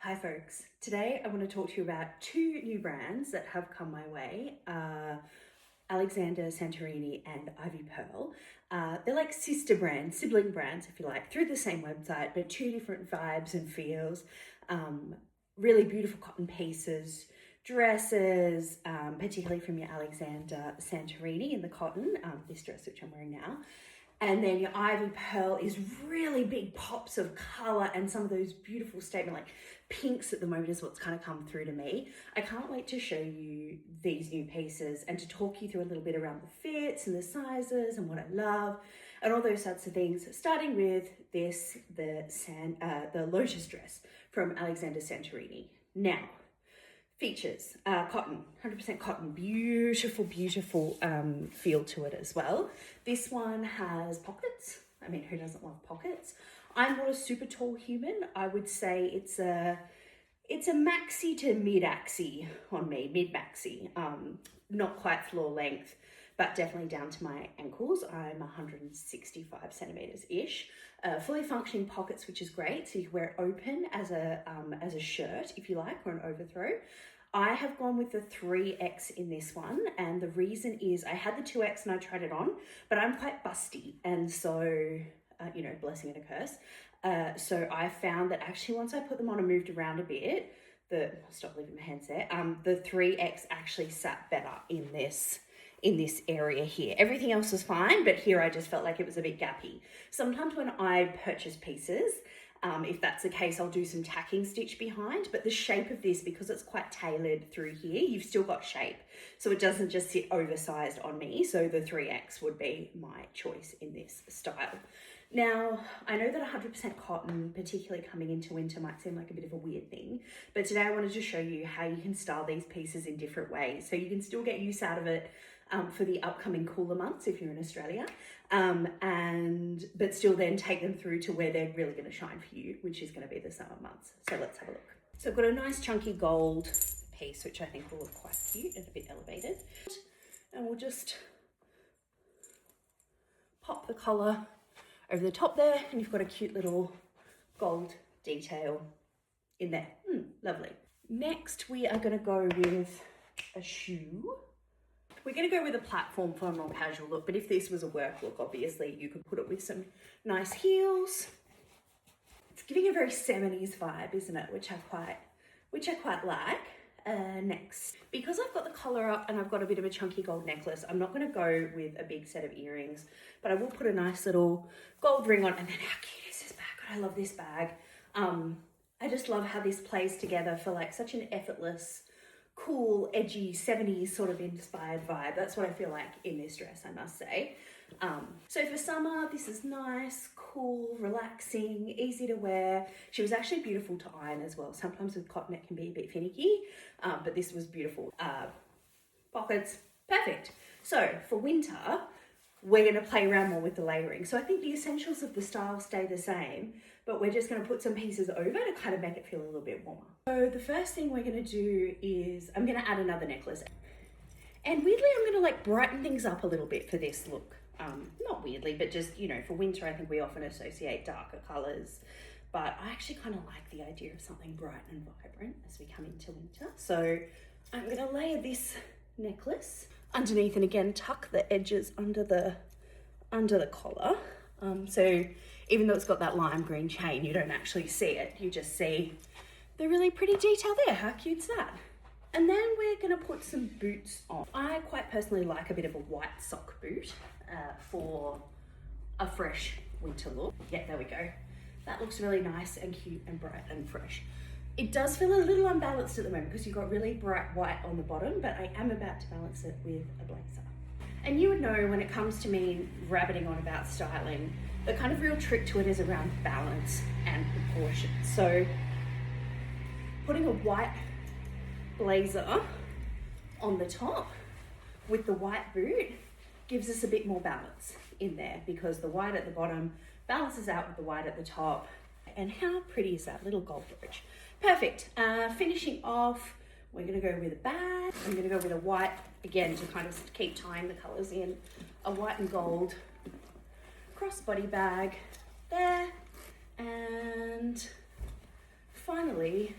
Hi folks, today I want to talk to you about two new brands that have come my way, Alexander Santorini and Ivy Pearl. They're like sister brands, sibling brands if you like, through the same website, but two different vibes and feels. Really beautiful cotton pieces, dresses, particularly from your Alexander Santorini in the cotton, this dress which I'm wearing now. And then your Ivy Pearl is really big pops of colour and some of those beautiful statement, like pinks at the moment is what's kind of come through to me. I can't wait to show you these new pieces and to talk you through a little bit around the fits and the sizes and what I love and all those sorts of things. Starting with this, the Lotus dress from Alexander Santorini. Now, features, cotton, 100% cotton, beautiful feel to it as well. This one has pockets. I mean, who doesn't love pockets? I'm not a super tall human. I would say it's a maxi to mid-axi on me, mid-maxi. Not quite floor length, but definitely down to my ankles. I'm 165 centimeters-ish. Fully functioning pockets, which is great. So you can wear it open as a shirt, if you like, or an overthrow. I have gone with the 3X in this one, and the reason is I had the 2X and I tried it on, but I'm quite busty, and so, you know, blessing and a curse. So I found that actually once I put them on and moved around a bit, stop leaving my hands there, the 3X actually sat better in this area here. Everything else was fine, but here I just felt like it was a bit gappy. Sometimes when I purchase pieces, if that's the case, I'll do some tacking stitch behind, but the shape of this, because it's quite tailored through here, you've still got shape. So it doesn't just sit oversized on me. So the 3X would be my choice in this style. Now, I know that 100% cotton, particularly coming into winter, might seem like a bit of a weird thing, but today I wanted to show you how you can style these pieces in different ways. So you can still get use out of it for the upcoming cooler months if you're in Australia, but still then take them through to where they're really going to shine for you, which is going to be the summer months. So let's have a look. So I've got a nice chunky gold piece, which I think will look quite cute and a bit elevated. And we'll just pop the collar over the top there, and you've got a cute little gold detail in there. Lovely. Next, we are going to go with a shoe. We're going to go with a platform for a more casual look, but if this was a work look, obviously you could put it with some nice heels. It's giving a very 70s vibe, isn't it? Which I quite like. Next, because I've got the collar up and I've got a bit of a chunky gold necklace, I'm not going to go with a big set of earrings, but I will put a nice little gold ring on. And then how cute is this bag? God, I love this bag. I just love how this plays together for like such an effortless, cool, edgy 70s sort of inspired vibe. That's what I feel like in this dress, I must say. So for summer, this is nice, cool, relaxing, easy to wear. She was actually beautiful to iron as well. Sometimes with cotton it can be a bit finicky, but this was beautiful. Pockets, perfect. So for winter, we're going to play around more with the layering. So I think the essentials of the style stay the same, but we're just going to put some pieces over to kind of make it feel a little bit warmer. So the first thing we're going to do is I'm going to add another necklace. And weirdly, I'm going to like brighten things up a little bit for this look. Not weirdly, but just, you know, for winter, I think we often associate darker colors, but I actually kind of like the idea of something bright and vibrant as we come into winter. So I'm going to layer this necklace underneath, and again, tuck the edges under the collar. So even though it's got that lime green chain, you don't actually see it. You just see the really pretty detail there. How cute's that? And then we're going to put some boots on. I quite personally like a bit of a white sock boot for a fresh winter look. Yeah, there we go. That looks really nice and cute and bright and fresh. It does feel a little unbalanced at the moment because you've got really bright white on the bottom, but I am about to balance it with a blazer. And you would know when it comes to me rabbiting on about styling, the kind of real trick to it is around balance and proportion. So putting a white blazer on the top with the white boot gives us a bit more balance in there because the white at the bottom balances out with the white at the top. And how pretty is that little gold brooch? Perfect. Finishing off, we're going to go with a bag. I'm going to go with a white, again, to kind of keep tying the colors in. A white and gold crossbody bag there. And finally,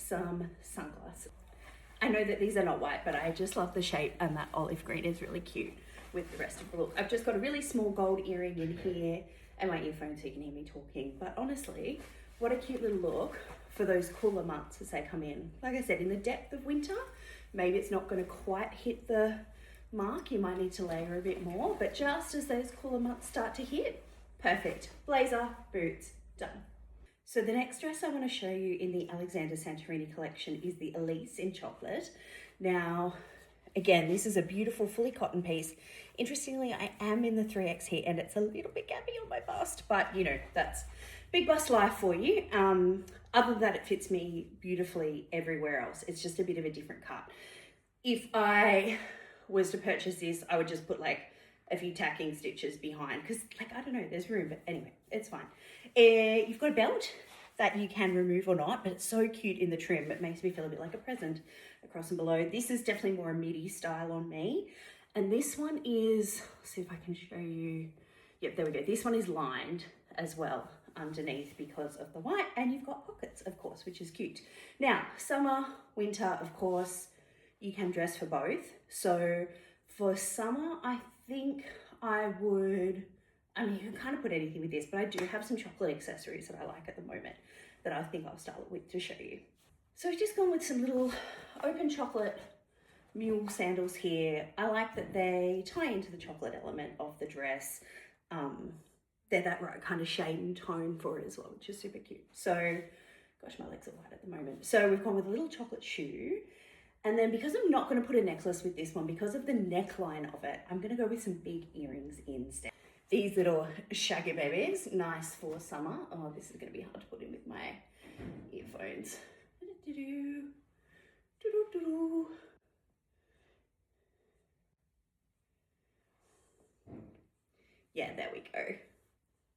some sunglasses. I know that these are not white, but I just love the shape, and that olive green is really cute with the rest of the look. I've just got a really small gold earring in here and my earphones so you can hear me talking. But honestly, what a cute little look for those cooler months as they come in. Like I said, in the depth of winter, maybe it's not going to quite hit the mark. You might need to layer a bit more, but just as those cooler months start to hit, perfect. Blazer, boots, done. So the next dress I want to show you in the Alexander Santorini collection is the Elise in chocolate. Now, again, this is a beautiful fully cotton piece. Interestingly, I am in the 3X here and it's a little bit gappy on my bust, but you know, that's big bust life for you. Other than that, it fits me beautifully everywhere else. It's just a bit of a different cut. If I was to purchase this, I would just put like a few tacking stitches behind because like, I don't know, there's room, but anyway, it's fine. You've got a belt that you can remove or not, but it's so cute in the trim. It makes me feel a bit like a present across and below. This is definitely more a midi style on me. And this one is, let's see if I can show you. Yep, there we go. This one is lined as well underneath because of the white, and you've got pockets, of course, which is cute. Now, summer, winter, of course, you can dress for both. So for summer, I think I would, I mean, you can kind of put anything with this, but I do have some chocolate accessories that I like at the moment that I think I'll style it with to show you. So I've just gone with some little open chocolate mule sandals here. I like that they tie into the chocolate element of the dress. They're that right kind of shade and tone for it as well, which is super cute. So, gosh, my legs are white at the moment. So we've gone with a little chocolate shoe. And then because I'm not going to put a necklace with this one, because of the neckline of it, I'm going to go with some big earrings instead. These little shaggy babies, nice for summer. Oh, this is going to be hard to put in with my earphones. Yeah, there we go.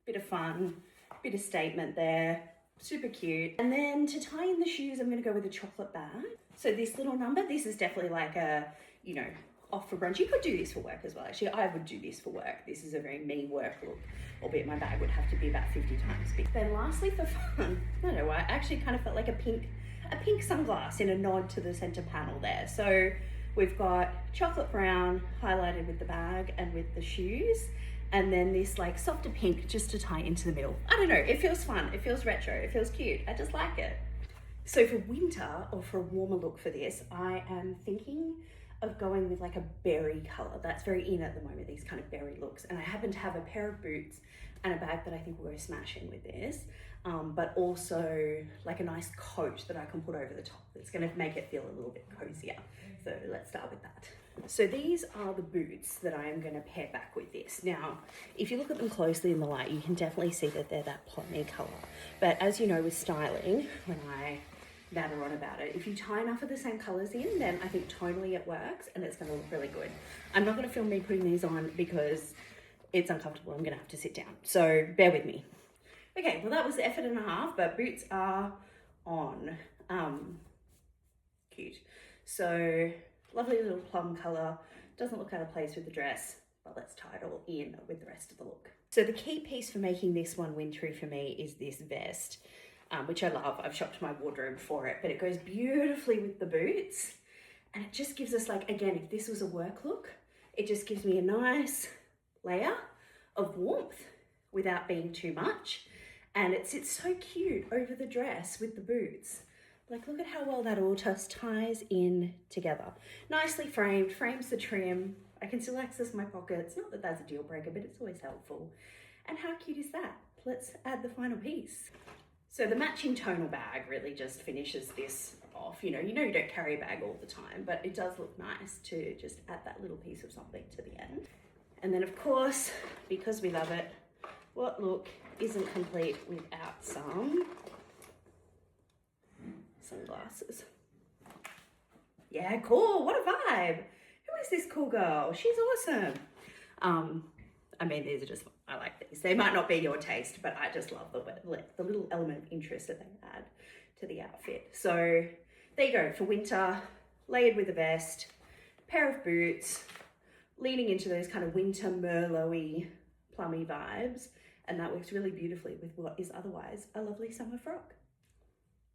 Bit of fun, bit of statement there. Super cute. And then to tie in the shoes, I'm going to go with a chocolate bag. So this little number, this is definitely like a, you know, off for brunch. You could do this for work as well. Actually, I would do this for work. This is a very me work look, albeit my bag would have to be about 50 times big. Then lastly for fun, I don't know why, I actually kind of felt like a pink sunglass in a nod to the center panel there. So we've got chocolate brown highlighted with the bag and with the shoes. And then this like softer pink just to tie into the middle. I don't know, it feels fun, it feels retro, it feels cute. I just like it. So for winter or for a warmer look for this, I am thinking of going with like a berry color. That's very in at the moment, these kind of berry looks. And I happen to have a pair of boots and a bag that I think will go smashing with this. But also like a nice coat that I can put over the top. That's gonna make it feel a little bit cozier. So let's start with that. So these are the boots that I am going to pair back with this. Now, if you look at them closely in the light, you can definitely see that they're that plummy colour. But as you know with styling, when I natter on about it, if you tie enough of the same colours in, then I think tonally it works and it's going to look really good. I'm not going to film me putting these on because it's uncomfortable. I'm going to have to sit down. So bear with me. Okay, well that was the effort and a half, but boots are on. Cute. So lovely little plum colour, doesn't look out of place with the dress, but let's tie it all in with the rest of the look. So the key piece for making this one wintry for me is this vest, which I love. I've shopped my wardrobe for it, but it goes beautifully with the boots. And it just gives us like, again, if this was a work look, it just gives me a nice layer of warmth without being too much. And it sits so cute over the dress with the boots. Like, look at how well that all just ties in together. Nicely framed, frames the trim. I can still access my pockets. Not that that's a deal breaker, but it's always helpful. And how cute is that? Let's add the final piece. So the matching tonal bag really just finishes this off. You don't carry a bag all the time, but it does look nice to just add that little piece of something to the end. And then of course, because we love it, what look isn't complete without some sunglasses? Yeah, cool. What a vibe. Who is this cool girl? She's awesome. I mean, these are just, I like these. They might not be your taste, but I just love the little element of interest that they add to the outfit. So there you go, for winter, layered with a vest, pair of boots, leaning into those kind of winter Merlot-y, plummy vibes. And that works really beautifully with what is otherwise a lovely summer frock.